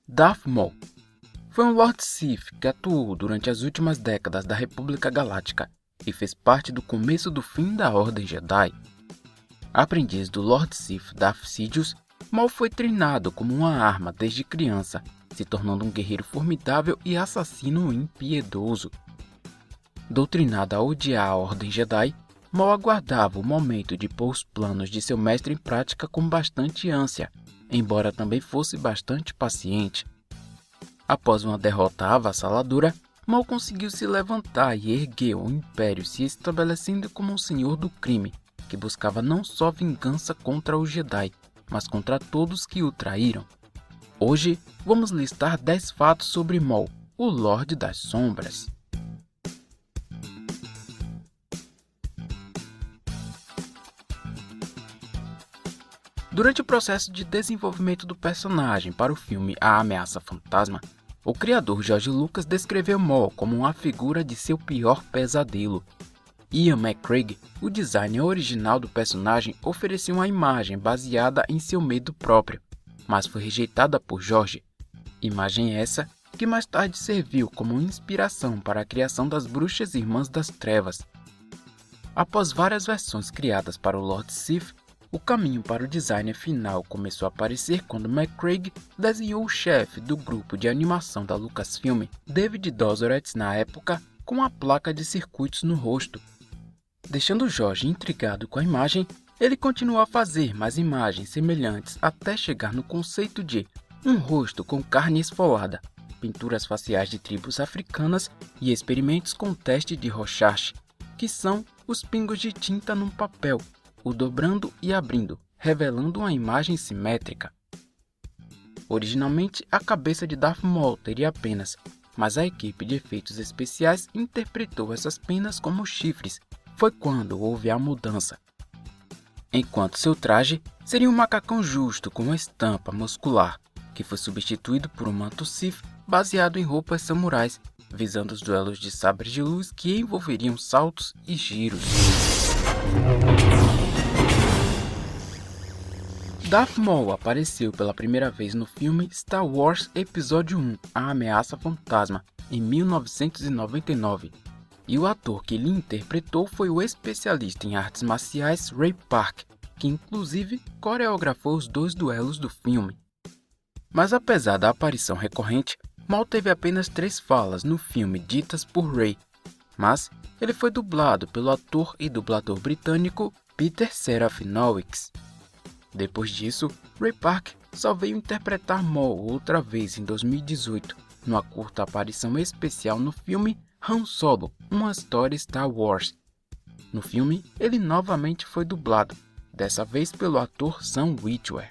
Darth Maul foi um Lord Sith que atuou durante as últimas décadas da República Galáctica e fez parte do começo do fim da Ordem Jedi. Aprendiz do Lord Sith Darth Sidious, Maul foi treinado como uma arma desde criança, se tornando um guerreiro formidável e assassino impiedoso. Doutrinado a odiar a Ordem Jedi, Maul aguardava o momento de pôr os planos de seu mestre em prática com bastante ânsia, embora também fosse bastante paciente. Após uma derrota avassaladora, Maul conseguiu se levantar e ergueu um império, se estabelecendo como um senhor do crime, que buscava não só vingança contra os Jedi, mas contra todos que o traíram. Hoje, vamos listar 10 fatos sobre Maul, o Lorde das Sombras. Durante o processo de desenvolvimento do personagem para o filme A Ameaça Fantasma, o criador George Lucas descreveu Maul como uma figura de seu pior pesadelo. Ian McCraig, o designer original do personagem, ofereceu uma imagem baseada em seu medo próprio, mas foi rejeitada por George. Imagem essa que mais tarde serviu como inspiração para a criação das Bruxas Irmãs das Trevas. Após várias versões criadas para o Lord Sith, o caminho para o designer final começou a aparecer quando McCraig desenhou o chefe do grupo de animação da Lucasfilm, David Dozoretz, na época, com uma placa de circuitos no rosto. Deixando George intrigado com a imagem, ele continuou a fazer mais imagens semelhantes até chegar no conceito de um rosto com carne esfolada, pinturas faciais de tribos africanas e experimentos com teste de Rorschach, que são os pingos de tinta num papel, o dobrando e abrindo, revelando uma imagem simétrica. Originalmente, a cabeça de Darth Maul teria penas, mas a equipe de efeitos especiais interpretou essas penas como chifres. Foi quando houve a mudança. Enquanto seu traje seria um macacão justo com uma estampa muscular, que foi substituído por um manto Sith baseado em roupas samurais, visando os duelos de sabres de luz que envolveriam saltos e giros. Darth Maul apareceu pela primeira vez no filme Star Wars Episódio 1, A Ameaça Fantasma, em 1999, e o ator que lhe interpretou foi o especialista em artes marciais Ray Park, que inclusive coreografou os 2 duelos do filme. Mas apesar da aparição recorrente, Maul teve apenas 3 falas no filme ditas por Ray, mas ele foi dublado pelo ator e dublador britânico Peter Serafinowicz. Depois disso, Ray Park só veio interpretar Maul outra vez em 2018, numa curta aparição especial no filme Han Solo, uma história Star Wars. No filme, ele novamente foi dublado, dessa vez pelo ator Sam Witwer.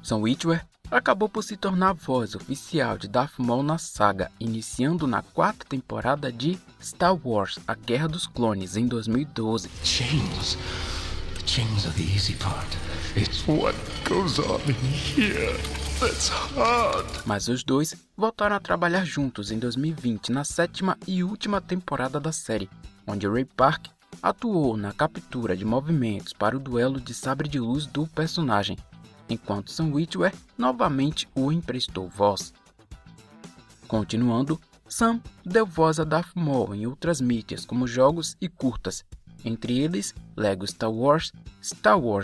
Sam Witwer acabou por se tornar a voz oficial de Darth Maul na saga, iniciando na 4ª temporada de Star Wars: A Guerra dos Clones, em 2012. Chains are the easy part. It's what goes on here that's hard. Mas os dois voltaram a trabalhar juntos em 2020 na 7ª e última temporada da série, onde Ray Park atuou na captura de movimentos para o duelo de sabre de luz do personagem, enquanto Sam Witwer novamente o emprestou voz. Continuando, Sam deu voz a Darth Maul em outras mídias como jogos e curtas, entre eles Lego Star Wars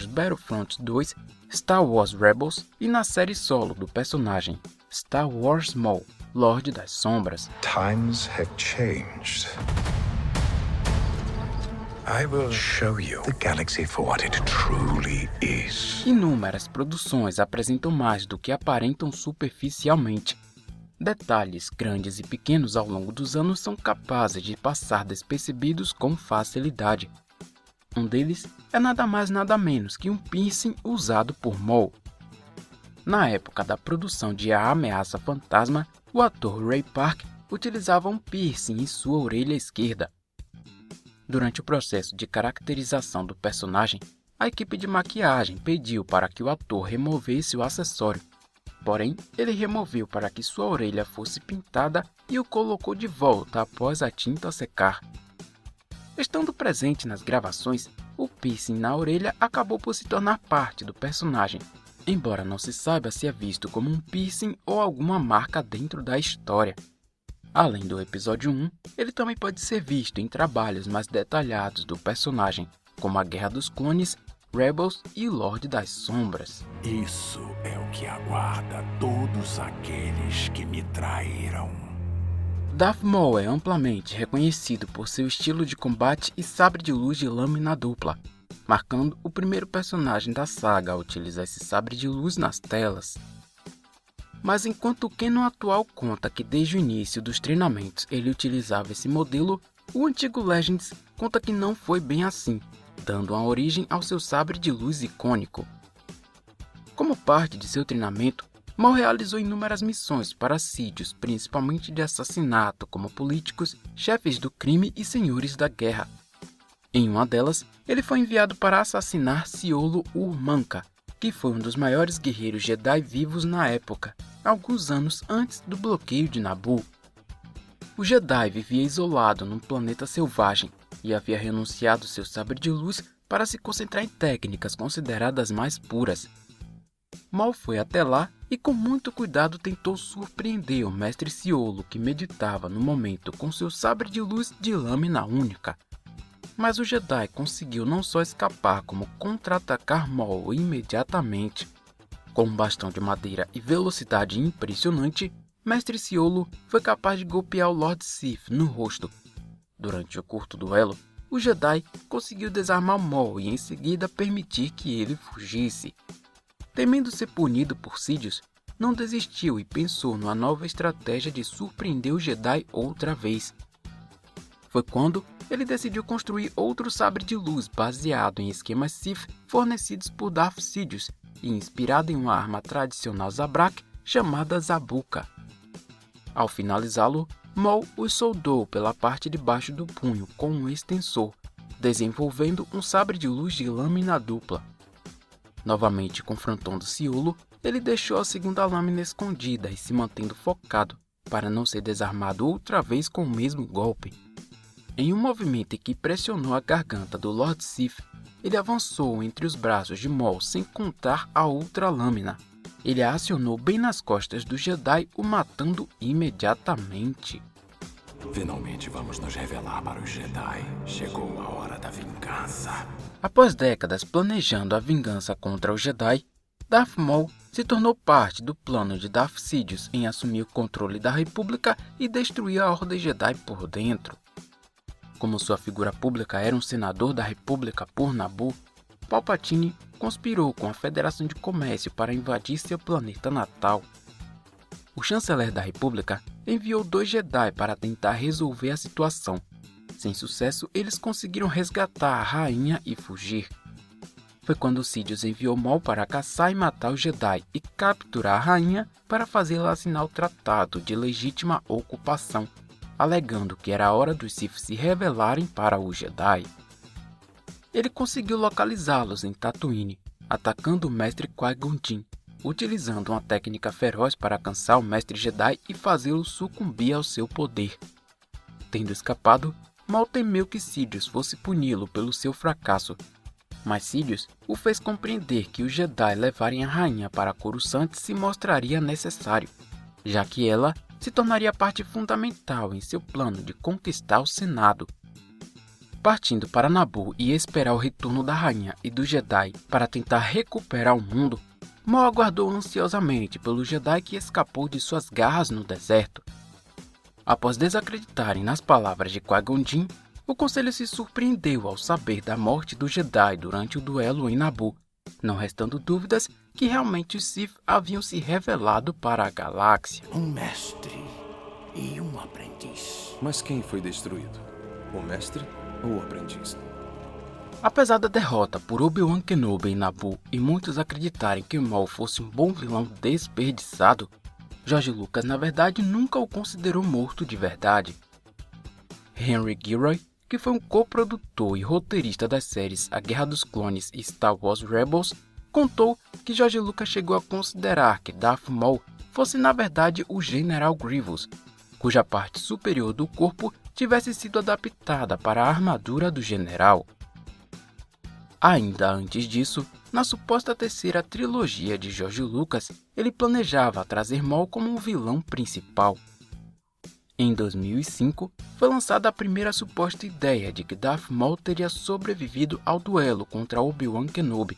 Battlefront 2, Star Wars Rebels e na série solo do personagem Star Wars Maul, Lorde das Sombras. Times have changed. I will show you the galaxy for what it truly is. Inúmeras produções apresentam mais do que aparentam superficialmente. Detalhes grandes e pequenos ao longo dos anos são capazes de passar despercebidos com facilidade. Um deles é nada mais nada menos que um piercing usado por Maul. Na época da produção de A Ameaça Fantasma, o ator Ray Park utilizava um piercing em sua orelha esquerda. Durante o processo de caracterização do personagem, a equipe de maquiagem pediu para que o ator removesse o acessório. Porém, ele removeu para que sua orelha fosse pintada e o colocou de volta após a tinta secar. Estando presente nas gravações, o piercing na orelha acabou por se tornar parte do personagem, embora não se saiba se é visto como um piercing ou alguma marca dentro da história. Além do episódio 1, ele também pode ser visto em trabalhos mais detalhados do personagem, como a Guerra dos Clones, Rebels e Lorde das Sombras. Isso é o que aguarda todos aqueles que me traíram. Darth Maul é amplamente reconhecido por seu estilo de combate e sabre de luz de lâmina dupla, marcando o primeiro personagem da saga a utilizar esse sabre de luz nas telas. Mas enquanto o canon atual conta que desde o início dos treinamentos ele utilizava esse modelo, o antigo Legends conta que não foi bem assim, dando uma origem ao seu sabre de luz icônico. Como parte de seu treinamento, Maul realizou inúmeras missões para sítios, principalmente de assassinato, como políticos, chefes do crime e senhores da guerra. Em uma delas, ele foi enviado para assassinar Ciolo Urmanka, que foi um dos maiores guerreiros Jedi vivos na época, alguns anos antes do bloqueio de Naboo. O Jedi vivia isolado num planeta selvagem e havia renunciado seu sabre de luz para se concentrar em técnicas consideradas mais puras. Maul foi até lá e com muito cuidado tentou surpreender o mestre Ciolo, que meditava no momento com seu sabre de luz de lâmina única. Mas o Jedi conseguiu não só escapar, como contra-atacar Maul imediatamente. Com um bastão de madeira e velocidade impressionante, mestre Ciolo foi capaz de golpear o Lord Sith no rosto. Durante o curto duelo, o Jedi conseguiu desarmar Maul e em seguida permitir que ele fugisse. Temendo ser punido por Sidious, não desistiu e pensou numa nova estratégia de surpreender o Jedi outra vez. Foi quando ele decidiu construir outro sabre de luz baseado em esquemas Sith fornecidos por Darth Sidious e inspirado em uma arma tradicional Zabrak chamada Zabuka. Ao finalizá-lo, Maul os soldou pela parte de baixo do punho com um extensor, desenvolvendo um sabre de luz de lâmina dupla. Novamente confrontando Ciolo, ele deixou a segunda lâmina escondida e se mantendo focado, para não ser desarmado outra vez com o mesmo golpe. Em um movimento que pressionou a garganta do Lord Sith, ele avançou entre os braços de Maul sem contar a outra lâmina. Ele a acionou bem nas costas do Jedi, o matando imediatamente. Finalmente vamos nos revelar para os Jedi. Chegou a hora da vingança. Após décadas planejando a vingança contra os Jedi, Darth Maul se tornou parte do plano de Darth Sidious em assumir o controle da República e destruir a Ordem Jedi por dentro. Como sua figura pública era um senador da República por Naboo, Palpatine conspirou com a Federação de Comércio para invadir seu planeta natal. O chanceler da República enviou 2 Jedi para tentar resolver a situação. Sem sucesso, eles conseguiram resgatar a rainha e fugir. Foi quando Sidious enviou Maul para caçar e matar os Jedi e capturar a rainha para fazê-la assinar o Tratado de Legítima Ocupação, alegando que era a hora dos Sith se revelarem para os Jedi. Ele conseguiu localizá-los em Tatooine, atacando o mestre Qui-Gon Jinn, utilizando uma técnica feroz para cansar o mestre Jedi e fazê-lo sucumbir ao seu poder. Tendo escapado, Maul temeu que Sidious fosse puni-lo pelo seu fracasso, mas Sidious o fez compreender que os Jedi levarem a rainha para Coruscant se mostraria necessário, já que ela se tornaria parte fundamental em seu plano de conquistar o Senado. Partindo para Naboo e esperar o retorno da rainha e dos Jedi para tentar recuperar o mundo, Maul aguardou ansiosamente pelo Jedi que escapou de suas garras no deserto. Após desacreditarem nas palavras de Qui-Gon Jinn, o Conselho se surpreendeu ao saber da morte do Jedi durante o duelo em Naboo, não restando dúvidas que realmente os Sith haviam se revelado para a galáxia. Um mestre e um aprendiz. Mas quem foi destruído? O mestre ou o aprendiz? Apesar da derrota por Obi-Wan Kenobi em Naboo e muitos acreditarem que Maul fosse um bom vilão desperdiçado, George Lucas na verdade nunca o considerou morto de verdade. Henry Gilroy, que foi um coprodutor e roteirista das séries A Guerra dos Clones e Star Wars Rebels, contou que George Lucas chegou a considerar que Darth Maul fosse na verdade o General Grievous, cuja parte superior do corpo tivesse sido adaptada para a armadura do general. Ainda antes disso, na suposta terceira trilogia de George Lucas, ele planejava trazer Maul como o vilão principal. Em 2005, foi lançada a primeira suposta ideia de que Darth Maul teria sobrevivido ao duelo contra Obi-Wan Kenobi.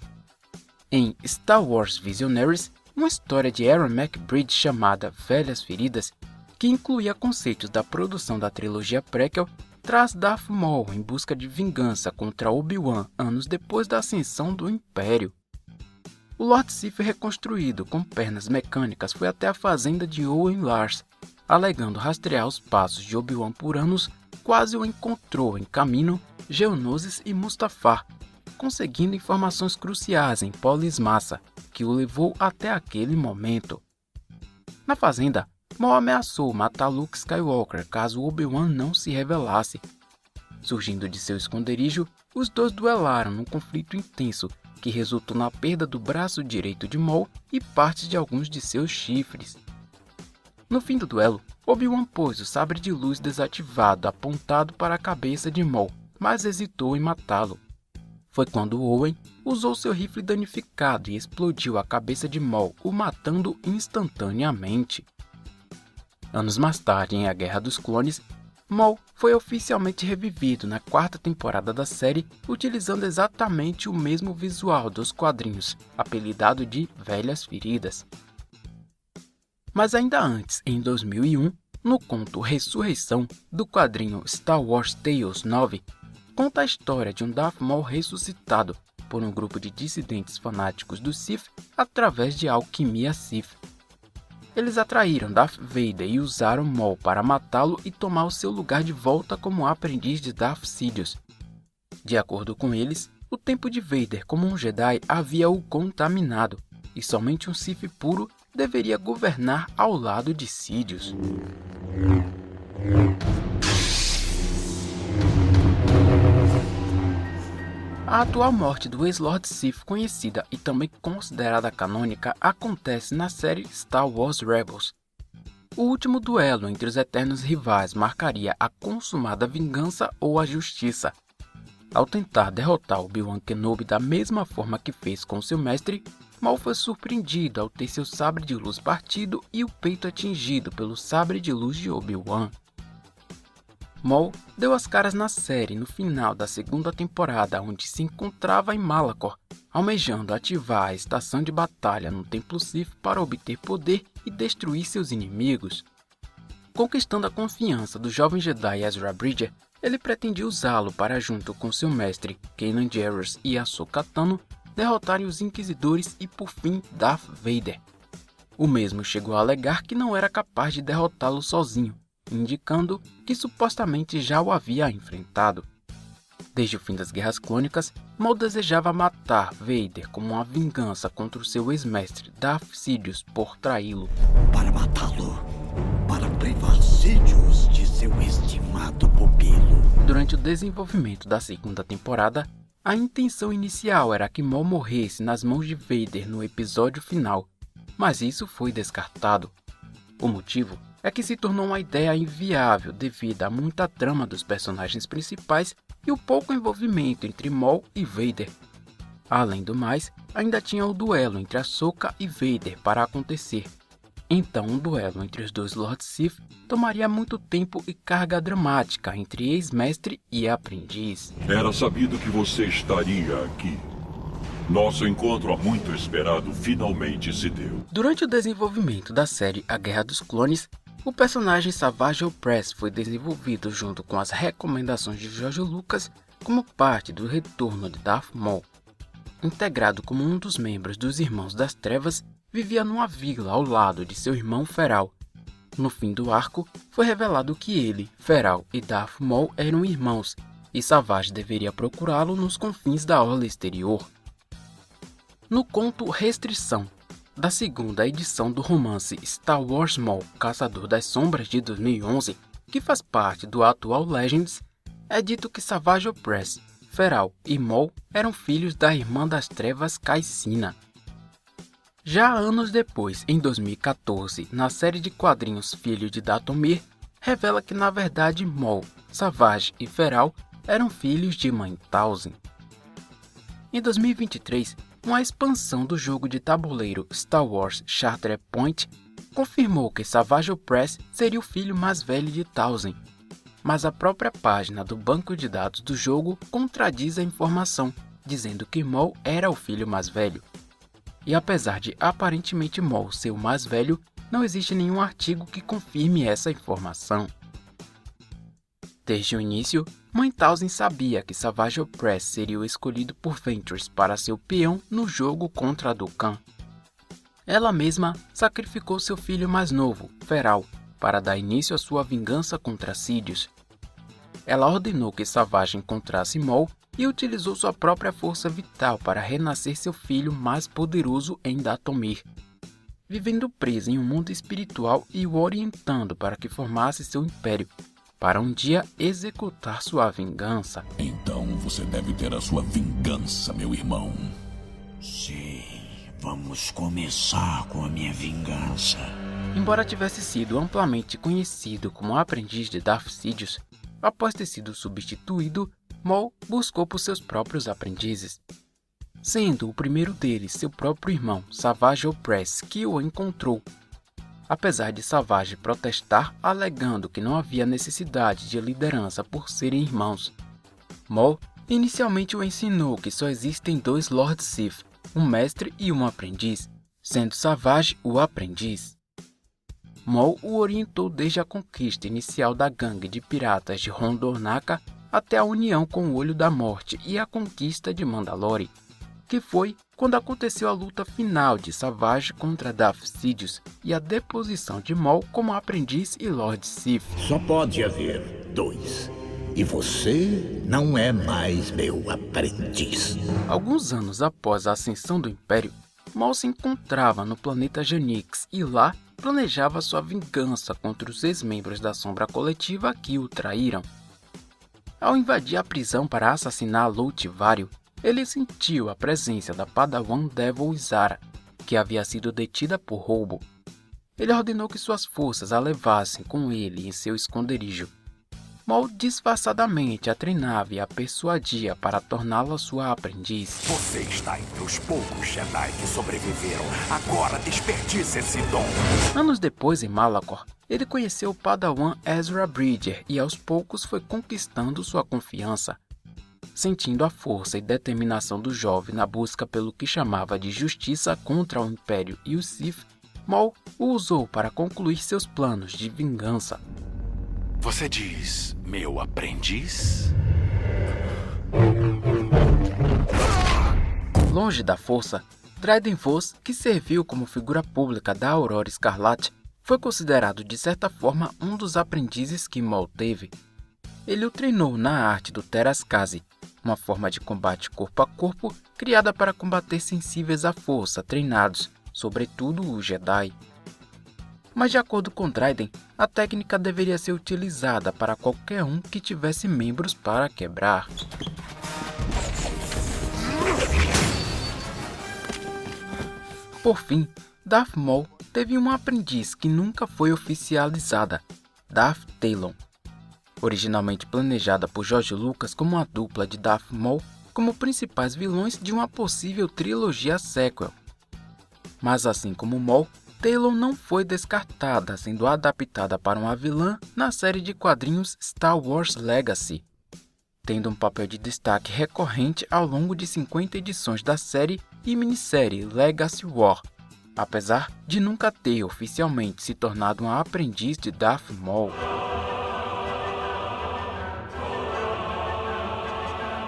Em Star Wars Visionaries, uma história de Aaron McBride chamada Velhas Feridas, que incluía conceitos da produção da trilogia prequel, traz Darth Maul em busca de vingança contra Obi-Wan anos depois da ascensão do Império. O Lord Sith reconstruído com pernas mecânicas foi até a fazenda de Owen Lars, alegando rastrear os passos de Obi-Wan por anos, quase o encontrou em Kamino, Geonosis e Mustafar, conseguindo informações cruciais em Polis Massa, que o levou até aquele momento. Na fazenda, Maul ameaçou matar Luke Skywalker caso Obi-Wan não se revelasse. Surgindo de seu esconderijo, os dois duelaram num conflito intenso que resultou na perda do braço direito de Maul e partes de alguns de seus chifres. No fim do duelo, Obi-Wan pôs o sabre de luz desativado apontado para a cabeça de Maul, mas hesitou em matá-lo. Foi quando Owen usou seu rifle danificado e explodiu a cabeça de Maul, o matando instantaneamente. Anos mais tarde, em A Guerra dos Clones, Maul foi oficialmente revivido na quarta temporada da série, utilizando exatamente o mesmo visual dos quadrinhos, apelidado de Velhas Feridas. Mas ainda antes, em 2001, no conto Ressurreição, do quadrinho Star Wars Tales 9, conta a história de um Darth Maul ressuscitado por um grupo de dissidentes fanáticos do Sith através de alquimia Sith. Eles atraíram Darth Vader e usaram Maul para matá-lo e tomar o seu lugar de volta como aprendiz de Darth Sidious. De acordo com eles, o tempo de Vader como um Jedi havia-o contaminado, e somente um Sith puro deveria governar ao lado de Sidious. A atual morte do ex-Lord Sith, conhecida e também considerada canônica, acontece na série Star Wars Rebels. O último duelo entre os eternos rivais marcaria a consumada vingança ou a justiça. Ao tentar derrotar Obi-Wan Kenobi da mesma forma que fez com seu mestre, Maul foi surpreendido ao ter seu sabre de luz partido e o peito atingido pelo sabre de luz de Obi-Wan. Maul deu as caras na série no final da segunda temporada, onde se encontrava em Malachor, almejando ativar a estação de batalha no Templo Sith para obter poder e destruir seus inimigos. Conquistando a confiança do jovem Jedi Ezra Bridger, ele pretendia usá-lo para, junto com seu mestre Kanan Jarrus e Ahsoka Tano, derrotarem os Inquisidores e, por fim, Darth Vader. O mesmo chegou a alegar que não era capaz de derrotá-lo sozinho, indicando que supostamente já o havia enfrentado. Desde o fim das Guerras Clônicas, Maul desejava matar Vader como uma vingança contra o seu ex-mestre Darth Sidious por traí-lo. Para matá-lo, para privar Sidious de seu estimado pupilo. Durante o desenvolvimento da segunda temporada, a intenção inicial era que Maul morresse nas mãos de Vader no episódio final, mas isso foi descartado. O motivo é que se tornou uma ideia inviável devido a muita trama dos personagens principais e o pouco envolvimento entre Maul e Vader. Além do mais, ainda tinha o duelo entre Ahsoka e Vader para acontecer. Então um duelo entre os dois Lord Sith tomaria muito tempo e carga dramática entre ex-mestre e aprendiz. Era sabido que você estaria aqui. Nosso encontro há muito esperado finalmente se deu. Durante o desenvolvimento da série A Guerra dos Clones, o personagem Savage Opress foi desenvolvido junto com as recomendações de George Lucas como parte do retorno de Darth Maul. Integrado como um dos membros dos Irmãos das Trevas, vivia numa vila ao lado de seu irmão Feral. No fim do arco, foi revelado que ele, Feral e Darth Maul eram irmãos, e Savage deveria procurá-lo nos confins da Orla Exterior. No conto Restrição, da segunda edição do romance Star Wars Maul, Caçador das Sombras de 2011, que faz parte do atual Legends, é dito que Savage Opress, Feral e Maul eram filhos da Irmã das Trevas Caecina. Já anos depois, em 2014, na série de quadrinhos Filho de Dathomir, revela que na verdade Maul, Savage e Feral eram filhos de Mãe Talzin. Em 2023, uma expansão do jogo de tabuleiro Star Wars Shattered Point confirmou que Savage Opress seria o filho mais velho de Talzin, mas a própria página do banco de dados do jogo contradiz a informação, dizendo que Maul era o filho mais velho. E apesar de aparentemente Maul ser o mais velho, não existe nenhum artigo que confirme essa informação. Desde o início, Mãe Talzin sabia que Savage Opress seria o escolhido por Ventress para ser o peão no jogo contra Dokkan. Ela mesma sacrificou seu filho mais novo, Feral, para dar início à sua vingança contra Sidious. Ela ordenou que Savage encontrasse Maul e utilizou sua própria força vital para renascer seu filho mais poderoso em Dathomir, vivendo preso em um mundo espiritual e o orientando para que formasse seu império, para um dia executar sua vingança. Então você deve ter a sua vingança, meu irmão. Sim, vamos começar com a minha vingança. Embora tivesse sido amplamente conhecido como aprendiz de Darth Sidious, após ter sido substituído, Maul buscou por seus próprios aprendizes, sendo o primeiro deles seu próprio irmão, Savage Opress, que o encontrou. Apesar de Savage protestar, alegando que não havia necessidade de liderança por serem irmãos, Maul inicialmente o ensinou que só existem dois Lord Sith, um mestre e um aprendiz, sendo Savage o aprendiz. Maul o orientou desde a conquista inicial da gangue de piratas de Rondornaka até a união com o Olho da Morte e a conquista de Mandalore, que foi quando aconteceu a luta final de Savage contra Darth Sidious e a deposição de Maul como aprendiz e Lord Sith. Só pode haver dois. E você não é mais meu aprendiz. Alguns anos após a ascensão do Império, Maul se encontrava no planeta Janix e lá planejava sua vingança contra os ex-membros da Sombra Coletiva que o traíram. Ao invadir a prisão para assassinar Lout Vario, ele sentiu a presença da Padawan Devil Izara, que havia sido detida por roubo. Ele ordenou que suas forças a levassem com ele em seu esconderijo. Maul disfarçadamente a treinava e a persuadia para torná-la sua aprendiz. Você está entre os poucos Jedi que sobreviveram. Agora desperdice esse dom. Anos depois, em Malachor, ele conheceu o Padawan Ezra Bridger e aos poucos foi conquistando sua confiança. Sentindo a força e determinação do jovem na busca pelo que chamava de justiça contra o Império e os Sith, Maul o usou para concluir seus planos de vingança. Você diz, meu aprendiz? Longe da força, Dryden Voss, que serviu como figura pública da Aurora Escarlate, foi considerado de certa forma um dos aprendizes que Maul teve. Ele o treinou na arte do Teräskäsi, uma forma de combate corpo a corpo criada para combater sensíveis à força treinados, sobretudo os Jedi. Mas de acordo com Dryden, a técnica deveria ser utilizada para qualquer um que tivesse membros para quebrar. Por fim, Darth Maul teve uma aprendiz que nunca foi oficializada, Darth Talon. Originalmente planejada por George Lucas como uma dupla de Darth Maul como principais vilões de uma possível trilogia sequel. Mas assim como Maul, Talon não foi descartada, sendo adaptada para uma vilã na série de quadrinhos Star Wars Legacy, tendo um papel de destaque recorrente ao longo de 50 edições da série e minissérie Legacy War, apesar de nunca ter oficialmente se tornado uma aprendiz de Darth Maul.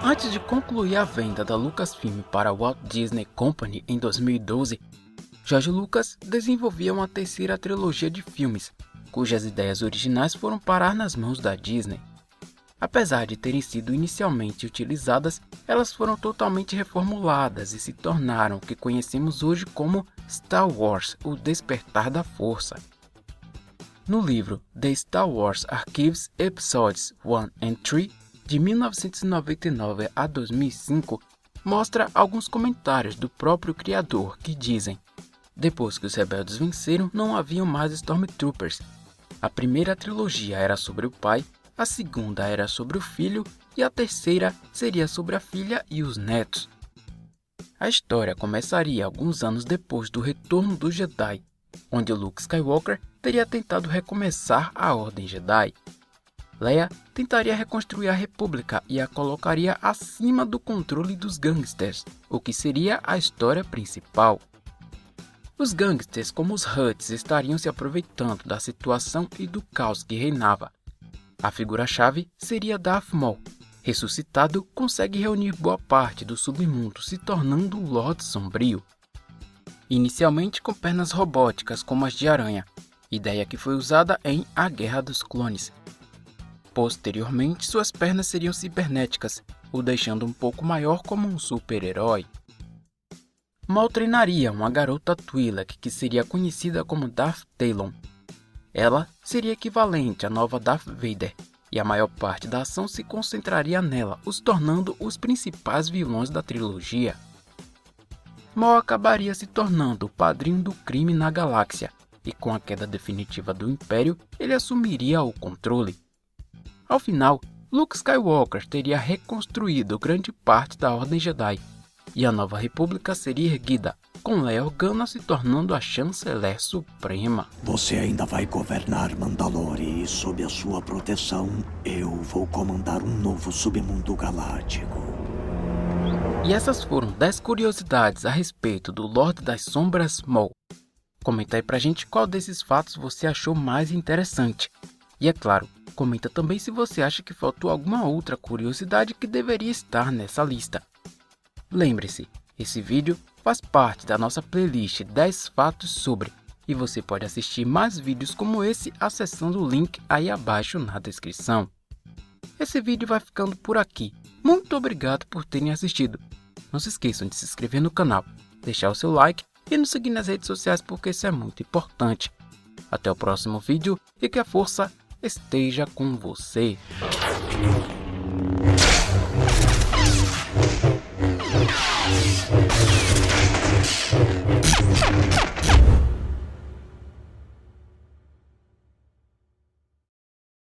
Antes de concluir a venda da Lucasfilm para a Walt Disney Company em 2012, George Lucas desenvolvia uma terceira trilogia de filmes, cujas ideias originais foram parar nas mãos da Disney. Apesar de terem sido inicialmente utilizadas, elas foram totalmente reformuladas e se tornaram o que conhecemos hoje como Star Wars: O Despertar da Força. No livro The Star Wars Archives Episodes 1 and 3, de 1999 a 2005, mostra alguns comentários do próprio criador que dizem: depois que os rebeldes venceram, não haviam mais Stormtroopers. A primeira trilogia era sobre o pai, a segunda era sobre o filho e a terceira seria sobre a filha e os netos. A história começaria alguns anos depois do retorno do Jedi, onde Luke Skywalker teria tentado recomeçar a Ordem Jedi. Leia tentaria reconstruir a República e a colocaria acima do controle dos gangsters, o que seria a história principal. Os gangsters, como os Hutts, estariam se aproveitando da situação e do caos que reinava. A figura-chave seria Darth Maul. Ressuscitado, consegue reunir boa parte do submundo, se tornando o Lorde Sombrio. Inicialmente com pernas robóticas como as de aranha, ideia que foi usada em A Guerra dos Clones. Posteriormente, suas pernas seriam cibernéticas, o deixando um pouco maior como um super-herói. Maul treinaria uma garota Twi'lek que seria conhecida como Darth Talon. Ela seria equivalente à nova Darth Vader, e a maior parte da ação se concentraria nela, os tornando os principais vilões da trilogia. Maul acabaria se tornando o padrinho do crime na galáxia, e com a queda definitiva do Império, ele assumiria o controle. Ao final, Luke Skywalker teria reconstruído grande parte da Ordem Jedi, e a Nova República seria erguida, com Leia Organa se tornando a Chanceler Suprema. Você ainda vai governar Mandalore e sob a sua proteção, eu vou comandar um novo submundo galáctico. E essas foram 10 curiosidades a respeito do Lorde das Sombras Maul. Comenta aí pra gente qual desses fatos você achou mais interessante. E é claro, comenta também se você acha que faltou alguma outra curiosidade que deveria estar nessa lista. Lembre-se, esse vídeo faz parte da nossa playlist 10 fatos sobre, e você pode assistir mais vídeos como esse acessando o link aí abaixo na descrição. Esse vídeo vai ficando por aqui. Muito obrigado por terem assistido. Não se esqueçam de se inscrever no canal, deixar o seu like e nos seguir nas redes sociais porque isso é muito importante. Até o próximo vídeo e que a força esteja com você.